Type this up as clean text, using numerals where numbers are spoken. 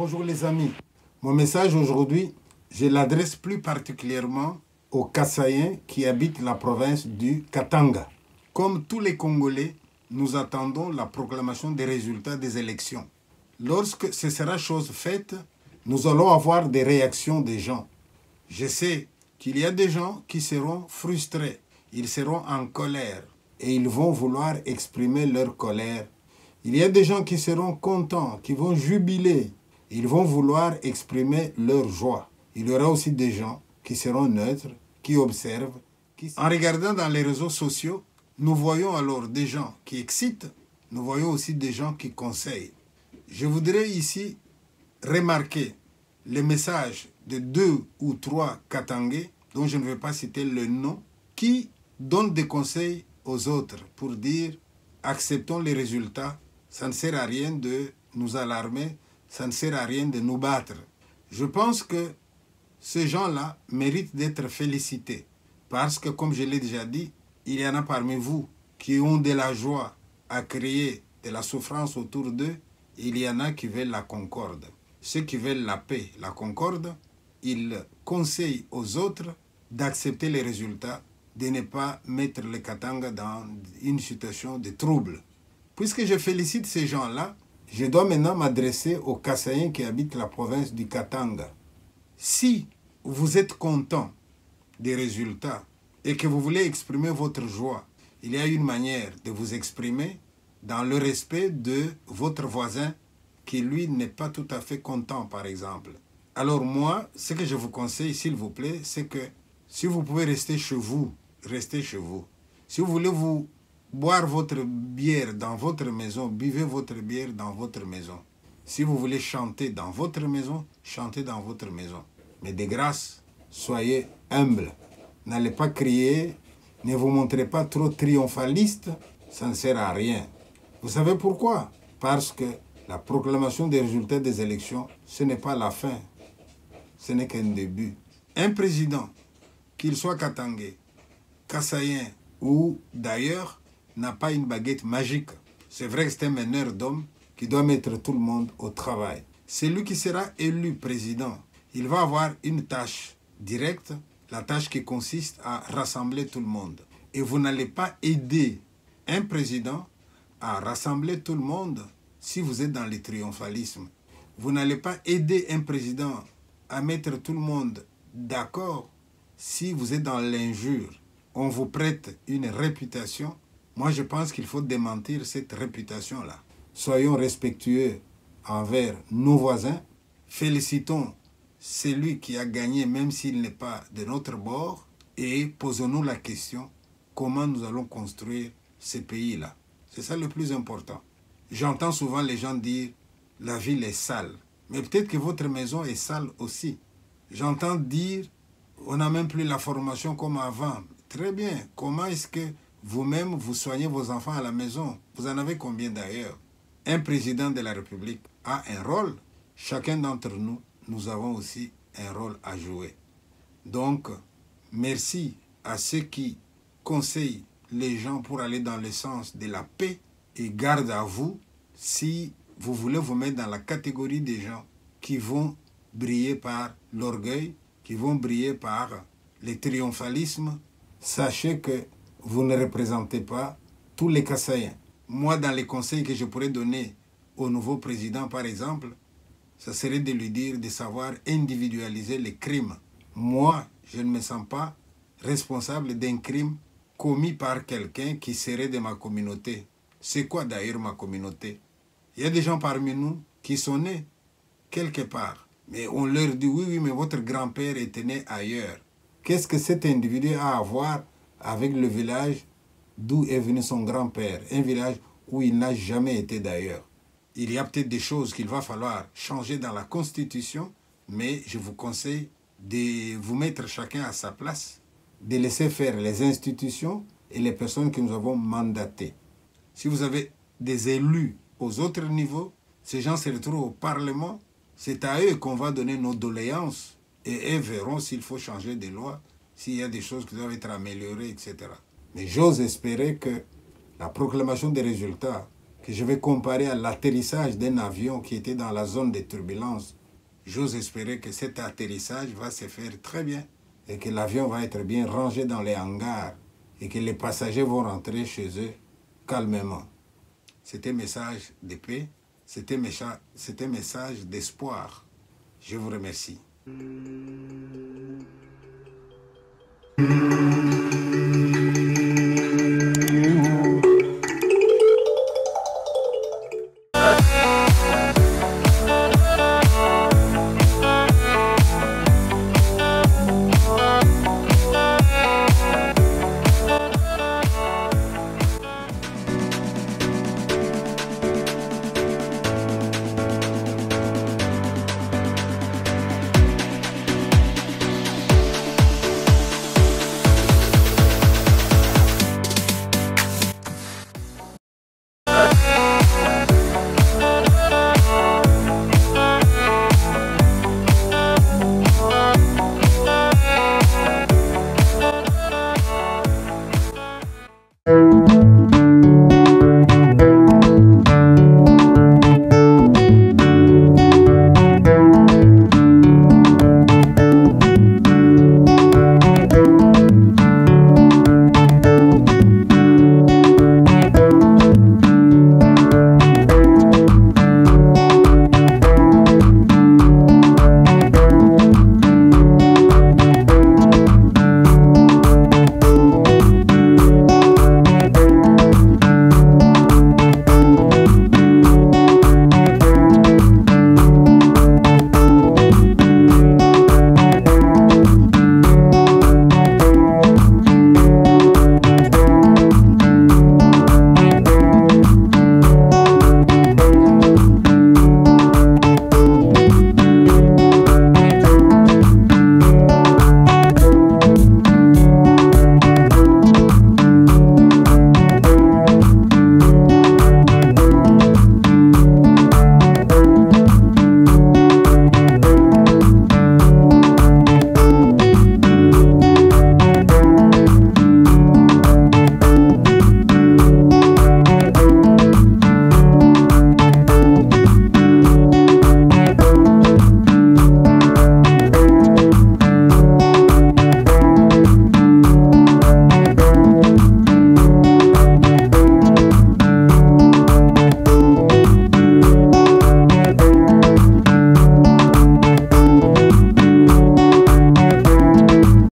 bonjour les amis. Mon message aujourd'hui, je l'adresse plus particulièrement aux Kassaïens qui habitent la province du Katanga. Comme tous les Congolais, nous attendons la proclamation des résultats des élections. Lorsque ce sera chose faite, nous allons avoir des réactions des gens. Je sais qu'il y a des gens qui seront frustrés, ils seront en colère et ils vont vouloir exprimer leur colère. Il y a des gens qui seront contents, qui vont jubiler. Ils vont vouloir exprimer leur joie. Il y aura aussi des gens qui seront neutres, qui observent. En regardant dans les réseaux sociaux, nous voyons alors des gens qui excitent, nous voyons aussi des gens qui conseillent. Je voudrais ici remarquer les messages de 2 ou 3 Katangais, dont je ne vais pas citer le nom, qui donnent des conseils aux autres pour dire « acceptons les résultats ». Ça ne sert à rien de nous alarmer, ça ne sert à rien de nous battre. Je pense que ces gens-là méritent d'être félicités. Parce que, comme je l'ai déjà dit, il y en a parmi vous qui ont de la joie à créer de la souffrance autour d'eux. Il y en a qui veulent la concorde. Ceux qui veulent la paix, la concorde, ils conseillent aux autres d'accepter les résultats, de ne pas mettre le Katanga dans une situation de trouble. Puisque je félicite ces gens-là, je dois maintenant m'adresser aux Kassaïens qui habitent la province du Katanga. Si vous êtes content des résultats et que vous voulez exprimer votre joie, il y a une manière de vous exprimer dans le respect de votre voisin qui, lui, n'est pas tout à fait content, par exemple. Alors moi, ce que je vous conseille, s'il vous plaît, c'est que si vous pouvez rester chez vous, restez chez vous. Si vous voulez vous boire votre bière dans votre maison, buvez votre bière dans votre maison. Si vous voulez chanter dans votre maison, chantez dans votre maison. Mais de grâce, soyez humbles. N'allez pas crier, ne vous montrez pas trop triomphaliste, ça ne sert à rien. Vous savez pourquoi? Parce que la proclamation des résultats des élections, ce n'est pas la fin, ce n'est qu'un début. Un président, qu'il soit katangais, kassaïen ou d'ailleurs, n'a pas une baguette magique. C'est vrai que c'est un meneur d'hommes qui doit mettre tout le monde au travail. Celui qui sera élu président, il va avoir une tâche directe, la tâche qui consiste à rassembler tout le monde. Et vous n'allez pas aider un président à rassembler tout le monde si vous êtes dans le triomphalisme. Vous n'allez pas aider un président à mettre tout le monde d'accord si vous êtes dans l'injure. On vous prête une réputation. Moi, je pense qu'il faut démentir cette réputation-là. Soyons respectueux envers nos voisins. Félicitons celui qui a gagné, même s'il n'est pas de notre bord. Et posons-nous la question, comment nous allons construire ce pays-là? C'est ça le plus important. J'entends souvent les gens dire, la ville est sale. Mais peut-être que votre maison est sale aussi. J'entends dire, on n'a même plus la formation comme avant. Très bien. Comment est-ce que vous-même, vous soignez vos enfants à la maison? Vous en avez combien d'ailleurs? Un président de la République a un rôle. Chacun d'entre nous, nous avons aussi un rôle à jouer. Donc, merci à ceux qui conseillent les gens pour aller dans le sens de la paix et garde à vous si vous voulez vous mettre dans la catégorie des gens qui vont briller par l'orgueil, qui vont briller par le triomphalisme. Sachez que vous ne représentez pas tous les Kassaïens. Moi, dans les conseils que je pourrais donner au nouveau président, par exemple, ça serait de lui dire de savoir individualiser les crimes. Moi, je ne me sens pas responsable d'un crime commis par quelqu'un qui serait de ma communauté. C'est quoi d'ailleurs ma communauté? Il y a des gens parmi nous qui sont nés quelque part. Mais on leur dit, oui, mais votre grand-père était né ailleurs. Qu'est-ce que cet individu a à voir avec le village d'où est venu son grand-père? Un village où il n'a jamais été d'ailleurs. Il y a peut-être des choses qu'il va falloir changer dans la Constitution, mais je vous conseille de vous mettre chacun à sa place, de laisser faire les institutions et les personnes que nous avons mandatées. Si vous avez des élus aux autres niveaux, ces gens se retrouvent au Parlement, c'est à eux qu'on va donner nos doléances et eux verront s'il faut changer des lois, s'il y a des choses qui doivent être améliorées, etc. Mais j'ose espérer que la proclamation des résultats que je vais comparer à l'atterrissage d'un avion qui était dans la zone de turbulence. J'ose espérer que cet atterrissage va se faire très bien et que l'avion va être bien rangé dans les hangars et que les passagers vont rentrer chez eux calmement. C'était un message de paix, c'était un message d'espoir. Je vous remercie.